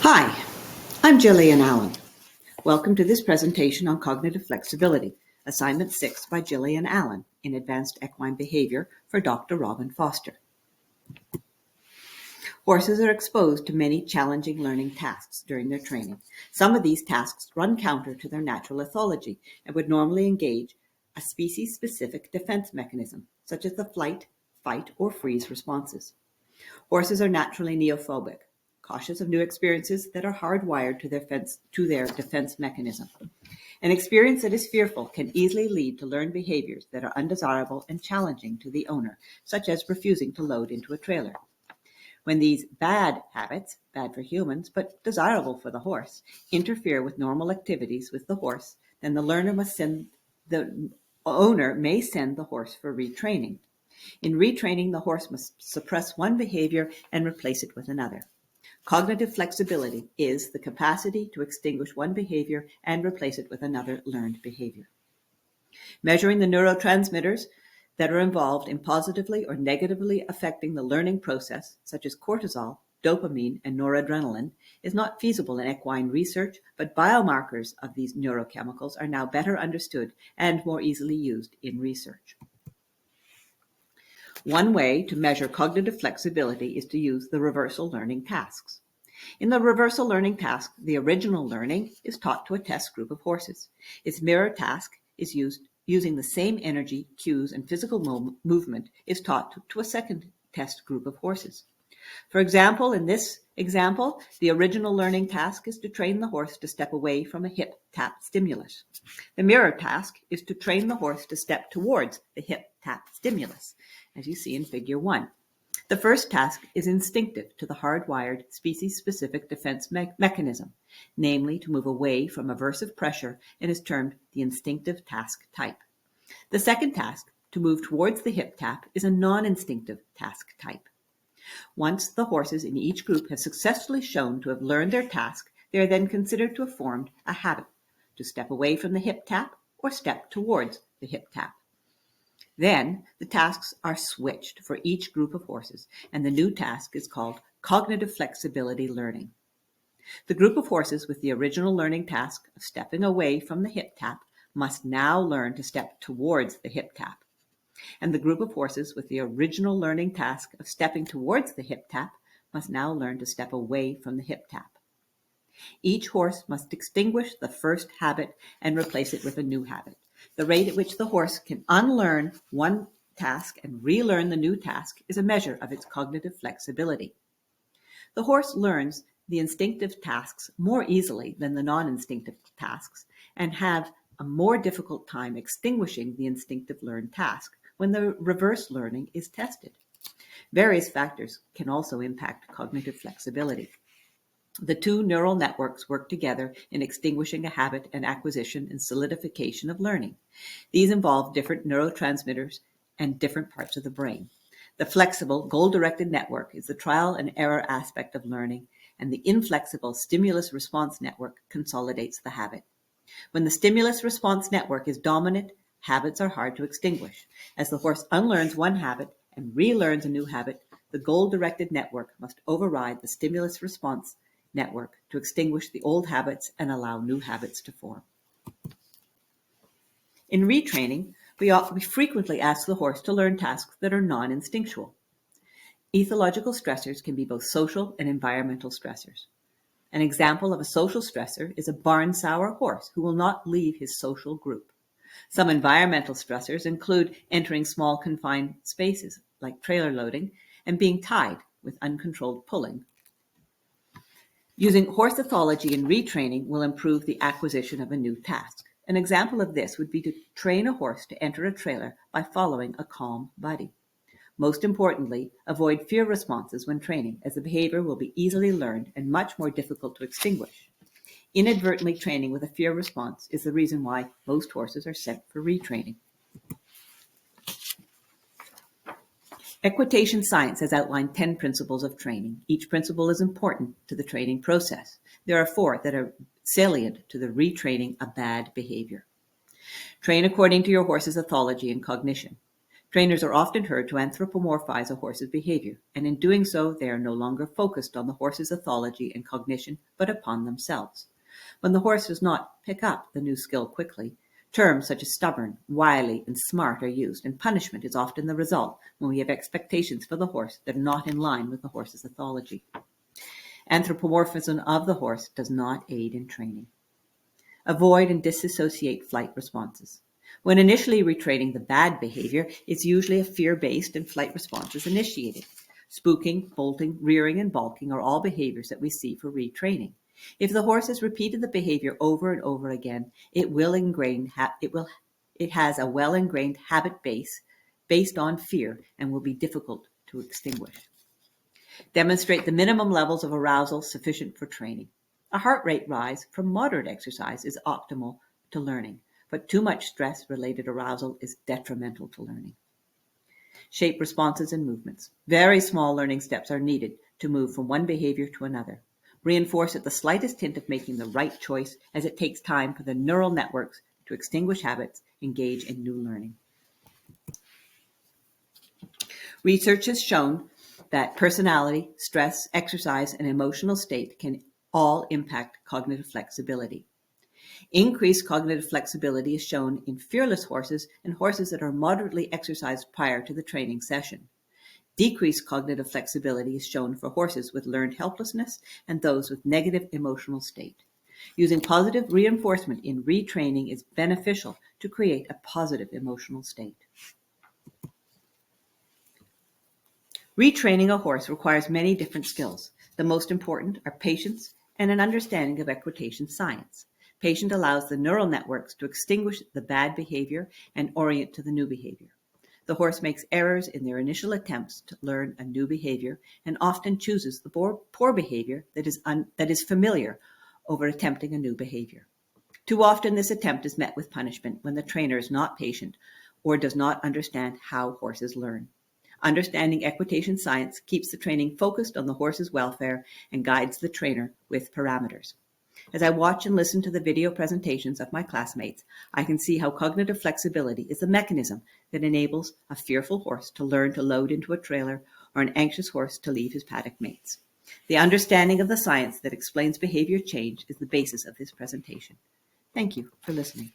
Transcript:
Hi, I'm Gillian Allen. Welcome to this presentation on cognitive flexibility, Assignment 6 by Gillian Allen in Advanced Equine Behavior for Dr. Robin Foster. Horses are exposed to many challenging learning tasks during their training. Some of these tasks run counter to their natural ethology and would normally engage a species-specific defense mechanism, such as the flight, fight, or freeze responses. Horses are naturally neophobic, cautious of new experiences that are hardwired to their defense mechanism. An experience that is fearful can easily lead to learned behaviors that are undesirable and challenging to the owner, such as refusing to load into a trailer. When these bad habits, bad for humans but desirable for the horse, interfere with normal activities with the horse, then the owner may send the horse for retraining. In retraining, the horse must suppress one behavior and replace it with another. Cognitive flexibility is the capacity to extinguish one behavior and replace it with another learned behavior. Measuring the neurotransmitters that are involved in positively or negatively affecting the learning process, such as cortisol, dopamine, and noradrenaline, is not feasible in equine research, but biomarkers of these neurochemicals are now better understood and more easily used in research. One way to measure cognitive flexibility is to use the reversal learning tasks. In the reversal learning task, the original learning is taught to a test group of horses. Its mirror task is using the same energy, cues, and physical movement is taught to a second test group of horses. For example, in this example, the original learning task is to train the horse to step away from a hip tap stimulus. The mirror task is to train the horse to step towards the hip tap stimulus, as you see in Figure 1. The first task is instinctive to the hardwired species-specific defense mechanism, namely to move away from aversive pressure, and is termed the instinctive task type. The second task, to move towards the hip tap, is a non-instinctive task type. Once the horses in each group have successfully shown to have learned their task, they are then considered to have formed a habit, to step away from the hip tap or step towards the hip tap. Then the tasks are switched for each group of horses, and the new task is called cognitive flexibility learning. The group of horses with the original learning task of stepping away from the hip tap must now learn to step towards the hip tap. And the group of horses with the original learning task of stepping towards the hip tap must now learn to step away from the hip tap. Each horse must extinguish the first habit and replace it with a new habit. The rate at which the horse can unlearn one task and relearn the new task is a measure of its cognitive flexibility. The horse learns the instinctive tasks more easily than the non-instinctive tasks and have a more difficult time extinguishing the instinctive learned task when the reverse learning is tested. Various factors can also impact cognitive flexibility. The two neural networks work together in extinguishing a habit and acquisition and solidification of learning. These involve different neurotransmitters and different parts of the brain. The flexible, goal-directed network is the trial and error aspect of learning, and the inflexible stimulus-response network consolidates the habit. When the stimulus-response network is dominant, habits are hard to extinguish. As the horse unlearns one habit and relearns a new habit, the goal-directed network must override the stimulus-response network to extinguish the old habits and allow new habits to form. In retraining, we frequently ask the horse to learn tasks that are non-instinctual. Ethological stressors can be both social and environmental stressors. An example of a social stressor is a barn sour horse who will not leave his social group. Some environmental stressors include entering small confined spaces, like trailer loading, and being tied with uncontrolled pulling. Using horse ethology in retraining will improve the acquisition of a new task. An example of this would be to train a horse to enter a trailer by following a calm buddy. Most importantly, avoid fear responses when training, as the behavior will be easily learned and much more difficult to extinguish. Inadvertently training with a fear response is the reason why most horses are sent for retraining. Equitation science has outlined 10 principles of training. Each principle is important to the training process. There are 4 that are salient to the retraining a bad behavior. Train according to your horse's ethology and cognition. Trainers are often heard to anthropomorphize a horse's behavior, and in doing so, they are no longer focused on the horse's ethology and cognition, but upon themselves. When the horse does not pick up the new skill quickly, terms such as stubborn, wily, and smart are used, and punishment is often the result when we have expectations for the horse that are not in line with the horse's ethology. Anthropomorphism of the horse does not aid in training. Avoid and disassociate flight responses. When initially retraining the bad behavior, it's usually a fear-based and flight response is initiated. Spooking, bolting, rearing, and balking are all behaviors that we see for retraining. If the horse has repeated the behavior over and over again, it has a well-ingrained habit base based on fear and will be difficult to extinguish. Demonstrate the minimum levels of arousal sufficient for training. A heart rate rise from moderate exercise is optimal to learning, but too much stress-related arousal is detrimental to learning. Shape responses and movements. Very small learning steps are needed to move from one behavior to another. Reinforce at the slightest hint of making the right choice, as it takes time for the neural networks to extinguish habits, engage in new learning. Research has shown that personality, stress, exercise, and emotional state can all impact cognitive flexibility. Increased cognitive flexibility is shown in fearless horses and horses that are moderately exercised prior to the training session. Decreased cognitive flexibility is shown for horses with learned helplessness and those with negative emotional state. Using positive reinforcement in retraining is beneficial to create a positive emotional state. Retraining a horse requires many different skills. The most important are patience and an understanding of equitation science. Patience allows the neural networks to extinguish the bad behavior and orient to the new behavior. The horse makes errors in their initial attempts to learn a new behavior and often chooses the poor behavior that is familiar over attempting a new behavior. Too often this attempt is met with punishment when the trainer is not patient or does not understand how horses learn. Understanding equitation science keeps the training focused on the horse's welfare and guides the trainer with parameters. As I watch and listen to the video presentations of my classmates, I can see how cognitive flexibility is the mechanism that enables a fearful horse to learn to load into a trailer or an anxious horse to leave his paddock mates. The understanding of the science that explains behavior change is the basis of this presentation. Thank you for listening.